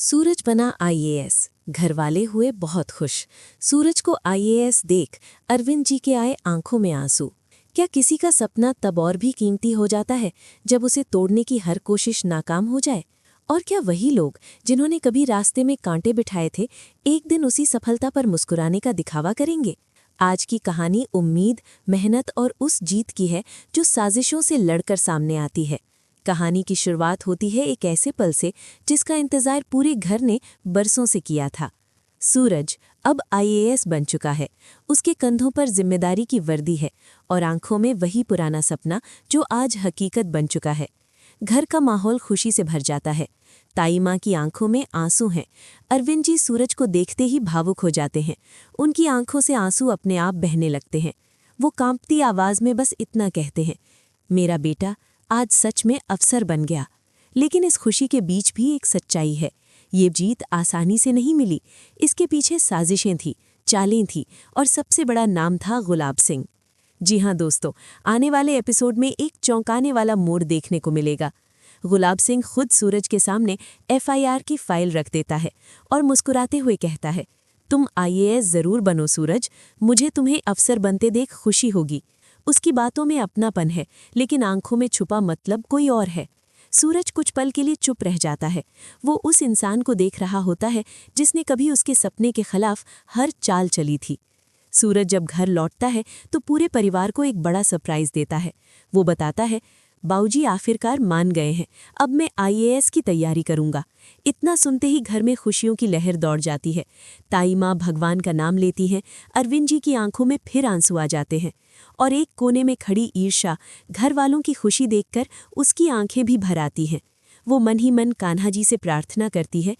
सूरज बना आईएएस। घरवाले हुए बहुत खुश। सूरज को आईएएस देख अरविंद जी के आए आंखों में आंसू। क्या किसी का सपना तब और भी कीमती हो जाता है जब उसे तोड़ने की हर कोशिश नाकाम हो जाए? और क्या वही लोग जिन्होंने कभी रास्ते में कांटे बिठाए थे, एक दिन उसी सफलता पर मुस्कुराने का दिखावा करेंगे? आज की कहानी उम्मीद, मेहनत और उस जीत की है जो साजिशों से लड़कर सामने आती है। कहानी की शुरुआत होती है एक ऐसे पल से जिसका इंतजार पूरे घर ने बरसों से किया था। सूरज अब आईएएस बन चुका है। उसके कंधों पर जिम्मेदारी की वर्दी है और आंखों में वही पुराना सपना जो आज हकीकत बन चुका है। घर का माहौल खुशी से भर जाता है। ताई माँ की आंखों में आंसू हैं। अरविंद जी सूरज को देखते ही भावुक हो जाते हैं। उनकी आंखों से आंसू अपने आप बहने लगते हैं। वो कांपती आवाज में बस इतना कहते हैं, मेरा बेटा आज सच में अफसर बन गया। लेकिन इस खुशी के बीच भी एक सच्चाई है। ये जीत आसानी से नहीं मिली। इसके पीछे साजिशें थीं, चालें थीं और सबसे बड़ा नाम था गुलाब सिंह। जी हाँ दोस्तों, आने वाले एपिसोड में एक चौंकाने वाला मोड़ देखने को मिलेगा। गुलाब सिंह खुद सूरज के सामने एफआईआर की फाइल रख देता है और मुस्कुराते हुए कहता है, तुम आईएएस जरूर बनो सूरज, मुझे तुम्हें अफसर बनते देख खुशी होगी। उसकी बातों में अपनापन है, लेकिन आंखों में छुपा मतलब कोई और है। सूरज कुछ पल के लिए चुप रह जाता है। वो उस इंसान को देख रहा होता है जिसने कभी उसके सपने के खिलाफ हर चाल चली थी। सूरज जब घर लौटता है तो पूरे परिवार को एक बड़ा सरप्राइज देता है। वो बताता है, बाऊजी आखिरकार मान गए हैं, अब मैं आईएएस की तैयारी करूंगा। इतना सुनते ही घर में खुशियों की लहर दौड़ जाती है। ताई माँ भगवान का नाम लेती हैं। अरविंद जी की आंखों में फिर आंसू आ जाते हैं और एक कोने में खड़ी ईर्ष्या घर वालों की खुशी देखकर उसकी आंखें भी भर आती हैं। वो मन ही मन कान्हा जी से प्रार्थना करती है,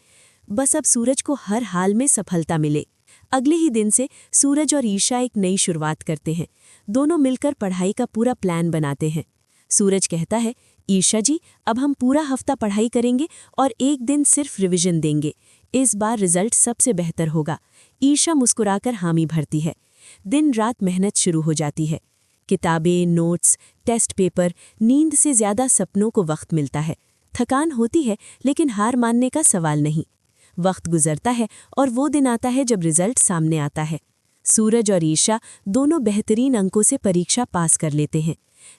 बस अब सूरज को हर हाल में सफलता मिले। अगले ही दिन से सूरज और ईर्ष्या एक नई शुरुआत करते हैं। दोनों मिलकर पढ़ाई का पूरा प्लान बनाते हैं। सूरज कहता है, ईर्ष्या जी, अब हम पूरा हफ्ता पढ़ाई करेंगे और एक दिन सिर्फ रिवीजन देंगे। इस बार रिजल्ट सबसे बेहतर होगा। ईर्ष्या मुस्कुराकर हामी भरती है। दिन रात मेहनत शुरू हो जाती है। किताबें, नोट्स, टेस्ट पेपर, नींद से ज्यादा सपनों को वक्त मिलता है। थकान होती है, लेकिन हार मानने का सवाल नहीं। वक्त गुजरता है और वो दिन आता है जब रिजल्ट सामने आता है। सूरज और ईर्ष्या दोनों बेहतरीन अंकों से परीक्षा पास कर लेते हैं।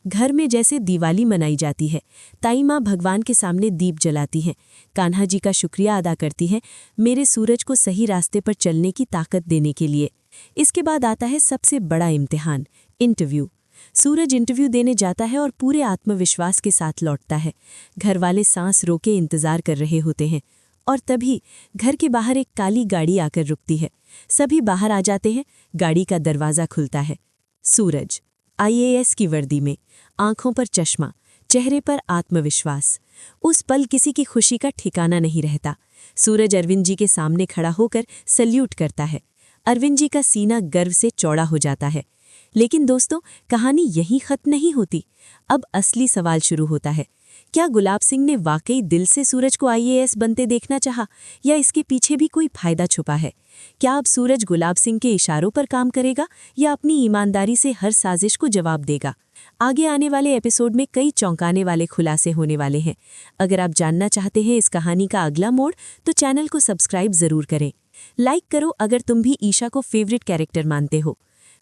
घर में जैसे दिवाली मनाई जाती है। ताई माँ भगवान के सामने दीप जलाती हैं। कान्हा जी का शुक्रिया अदा करती हैं, मेरे सूरज को सही रास्ते पर चलने की ताकत देने के लिए। इसके बाद आता है सबसे बड़ा इम्तिहान, इंटरव्यू। सूरज इंटरव्यू देने जाता है और पूरे आत्मविश्वास के साथ लौटता है। घर वाले सांस रोके इंतजार कर रहे होते हैं और तभी घर के बाहर एक काली गाड़ी आकर रुकती है। सभी बाहर आ जाते हैं। गाड़ी का दरवाज़ा खुलता है। सूरज आईएएस की वर्दी में, आंखों पर चश्मा, चेहरे पर आत्मविश्वास। उस पल किसी की खुशी का ठिकाना नहीं रहता। सूरज अरविंद जी के सामने खड़ा होकर सल्यूट करता है। अरविंद जी का सीना गर्व से चौड़ा हो जाता है। लेकिन दोस्तों, कहानी यहीं खत्म नहीं होती। अब असली सवाल शुरू होता है, क्या गुलाब सिंह ने वाकई दिल से सूरज को आईएएस बनते देखना चाहा, या इसके पीछे भी कोई फायदा छुपा है? क्या अब सूरज गुलाब सिंह के इशारों पर काम करेगा या अपनी ईमानदारी से हर साजिश को जवाब देगा? आगे आने वाले एपिसोड में कई चौंकाने वाले खुलासे होने वाले हैं। अगर आप जानना चाहते हैं इस कहानी का अगला मोड़, तो चैनल को सब्सक्राइब जरूर करें। लाइक करो अगर तुम भी ईशा को फेवरेट कैरेक्टर मानते हो।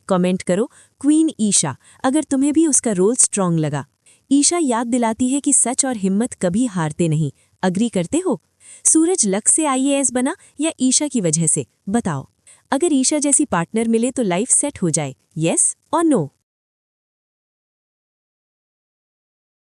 कमेंट करो क्वीन ईशा अगर तुम्हें भी उसका रोल स्ट्रॉन्ग लगा। ईशा याद दिलाती है कि सच और हिम्मत कभी हारते नहीं। अग्री करते हो? सूरज लक से आईएएस बना या ईशा की वजह से? बताओ। अगर ईशा जैसी पार्टनर मिले तो लाइफ सेट हो जाए, यस और नो?